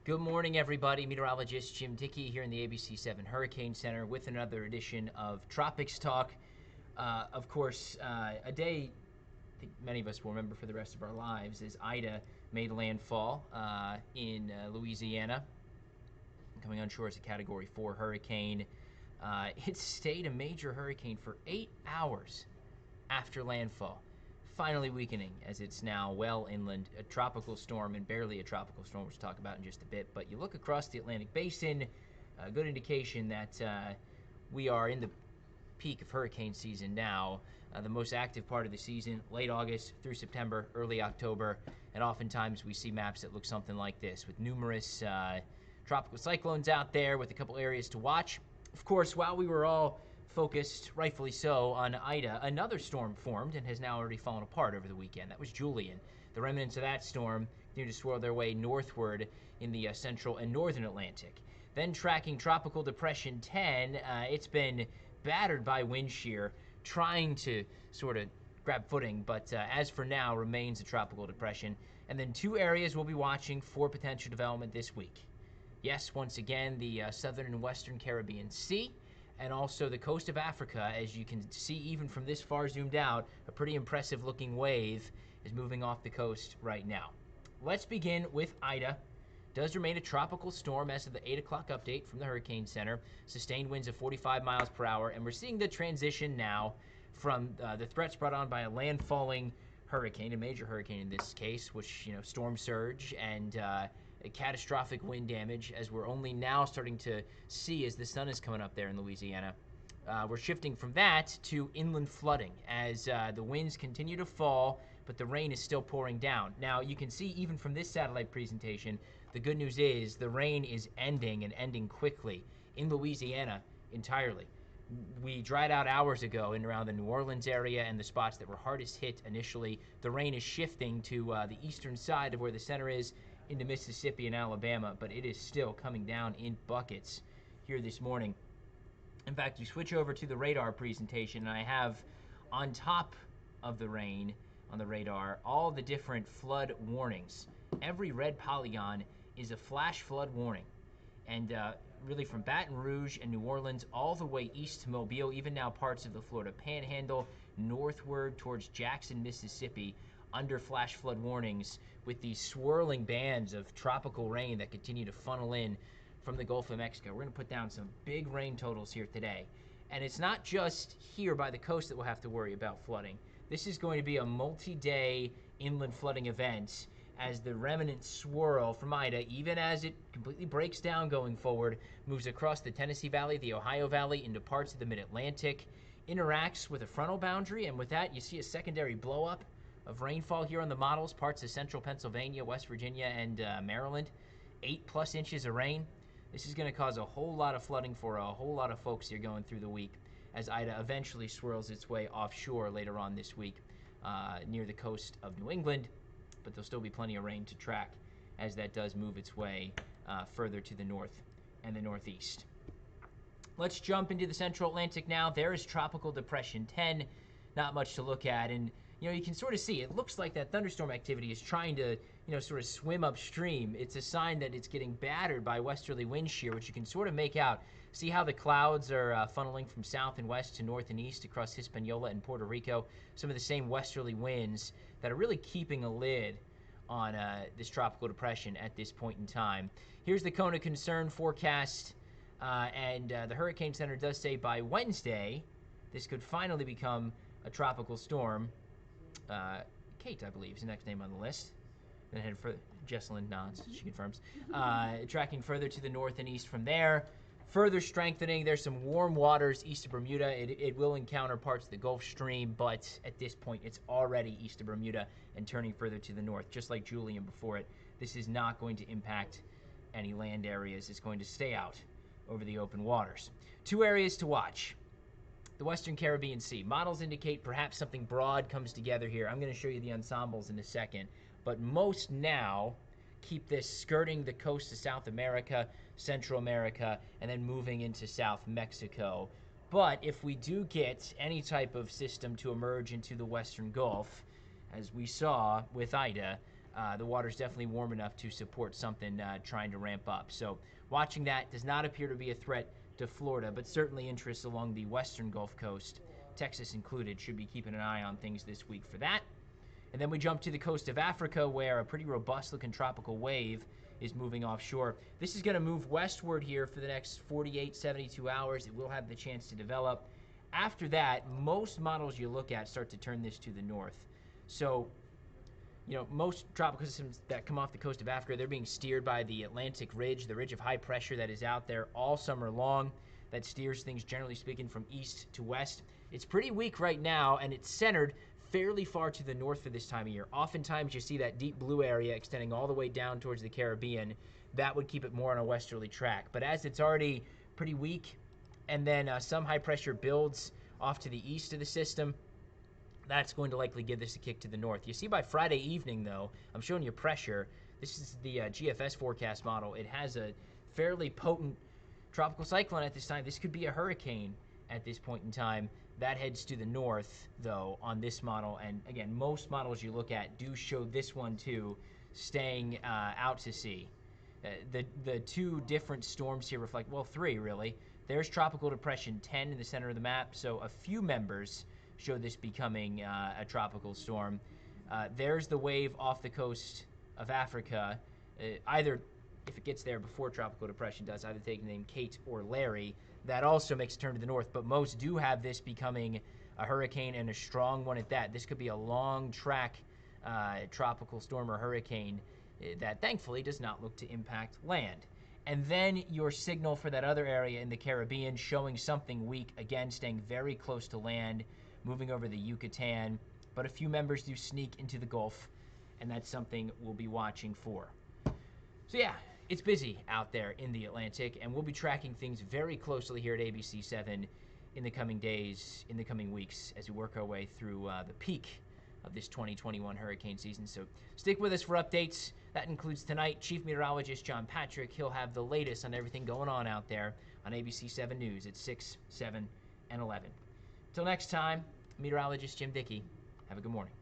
Good morning, everybody. Meteorologist Jim Dickey here in the ABC7 Hurricane Center with another edition of Tropics Talk. Of course, a day I think many of us will remember for the rest of our lives as Ida made landfall in Louisiana, coming on shore as a Category 4 hurricane. It stayed a major hurricane for 8 hours after landfall, finally weakening as it's now well inland, a tropical storm and barely a tropical storm, which we'll talk about in just a bit. But you look across the Atlantic Basin, a good indication that we are in the peak of hurricane season now. The most active part of the season, late August through September, early October, and oftentimes we see maps that look something like this with numerous tropical cyclones out there with a couple areas to watch. Of course, while we were all focused, rightfully so, on Ida, another storm formed and has now already fallen apart over the weekend. That was Julian. The remnants of that storm continue to swirl their way northward in the central and northern Atlantic. Then tracking Tropical Depression 10, it's been battered by wind shear, trying to sort of grab footing, but as for now, remains a tropical depression. And then two areas we'll be watching for potential development this week. Yes, once again, the southern and western Caribbean Sea, and also the coast of Africa. As you can see, even from this far zoomed out, a pretty impressive looking wave is moving off the coast right now. Let's begin with Ida. Does remain a tropical storm as of the 8 o'clock update from the Hurricane Center. Sustained winds of 45 miles per hour, and we're seeing the transition now from the threats brought on by a landfalling hurricane, a major hurricane in this case, which, storm surge and a catastrophic wind damage, as we're only now starting to see as the sun is coming up there in Louisiana. We're shifting from that to inland flooding as the winds continue to fall, but the rain is still pouring down. Now, you can see even from this satellite presentation, the good news is the rain is ending, and ending quickly in Louisiana entirely. We dried out hours ago in around the New Orleans area and the spots that were hardest hit initially. The rain is shifting to the eastern side of where the center is, into Mississippi and Alabama, but it is still coming down in buckets here this morning. In fact, you switch over to the radar presentation, and I have on top of the rain on the radar all the different flood warnings. Every red polygon is a flash flood warning, and really from Baton Rouge and New Orleans all the way east to Mobile, even now parts of the Florida Panhandle, northward towards Jackson, Mississippi, under flash flood warnings, with these swirling bands of tropical rain that continue to funnel in from the Gulf of Mexico. We're going to put down some big rain totals here today. And it's not just here by the coast that we'll have to worry about flooding. This is going to be a multi-day inland flooding event as the remnant swirl from Ida, even as it completely breaks down going forward, moves across the Tennessee Valley, the Ohio Valley, into parts of the mid-Atlantic, interacts with a frontal boundary, and with that you see a secondary blow-up of rainfall here on the models, parts of central Pennsylvania, West Virginia, and Maryland. 8+ inches of rain. This is going to cause a whole lot of flooding for a whole lot of folks here going through the week as Ida eventually swirls its way offshore later on this week near the coast of New England, but there'll still be plenty of rain to track as that does move its way further to the north and the northeast. Let's jump into the central Atlantic now. There is Tropical Depression 10. Not much to look at, and you can sort of see, it looks like that thunderstorm activity is trying to, sort of swim upstream. It's a sign that it's getting battered by westerly wind shear, which you can sort of make out. See how the clouds are funneling from south and west to north and east across Hispaniola and Puerto Rico. Some of the same westerly winds that are really keeping a lid on this tropical depression at this point in time. Here's the cone of concern forecast, and the Hurricane Center does say by Wednesday, this could finally become a tropical storm. Kate, I believe, is the next name on the list. Then head further. Jesselyn nods. She confirms. Tracking further to the north and east from there. Further strengthening. There's some warm waters east of Bermuda. It will encounter parts of the Gulf Stream, but at this point, it's already east of Bermuda and turning further to the north, just like Julian before it. This is not going to impact any land areas. It's going to stay out over the open waters. Two areas to watch. The Western Caribbean Sea. Models indicate perhaps something broad comes together here. I'm going to show you the ensembles in a second. But most now keep this skirting the coast of South America, Central America, and then moving into South Mexico. But if we do get any type of system to emerge into the Western Gulf, as we saw with Ida, the water's definitely warm enough to support something trying to ramp up. So watching that. Does not appear to be a threat to Florida, but certainly interests along the western Gulf Coast, Texas included, should be keeping an eye on things this week for that. And then we jump to the coast of Africa, where a pretty robust-looking tropical wave is moving offshore. This is going to move westward here for the next 48, 72 hours. It will have the chance to develop. After that, most models you look at start to turn this to the north. So, most tropical systems that come off the coast of Africa, they're being steered by the Atlantic Ridge, the ridge of high pressure that is out there all summer long, that steers things, generally speaking, from east to west. It's pretty weak right now, and it's centered fairly far to the north for this time of year. Oftentimes you see that deep blue area extending all the way down towards the Caribbean. That would keep it more on a westerly track. But as it's already pretty weak, and then some high pressure builds off to the east of the system, that's going to likely give this a kick to the north. You see by Friday evening, though, I'm showing you pressure. This is the GFS forecast model. It has a fairly potent tropical cyclone at this time. This could be a hurricane at this point in time. That heads to the north, though, on this model. And again, most models you look at do show this one, too, staying out to sea. The two different storms here reflect, well, three, really. There's Tropical Depression 10 in the center of the map, so a few members show this becoming a tropical storm. There's the wave off the coast of Africa, either, if it gets there before Tropical Depression does, either taking the name Kate or Larry. That also makes a turn to the north, but most do have this becoming a hurricane, and a strong one at that. This could be a long track tropical storm or hurricane that thankfully does not look to impact land. And then your signal for that other area in the Caribbean showing something weak, again staying very close to land, moving over the Yucatan, but a few members do sneak into the Gulf, and that's something we'll be watching for. So yeah, it's busy out there in the Atlantic, and we'll be tracking things very closely here at ABC 7 in the coming days, in the coming weeks, as we work our way through the peak of this 2021 hurricane season. So stick with us for updates. That includes tonight, Chief Meteorologist John Patrick. He'll have the latest on everything going on out there on ABC 7 News at 6, 7, and 11. Till next time, Meteorologist Jim Dickey. Have a good morning.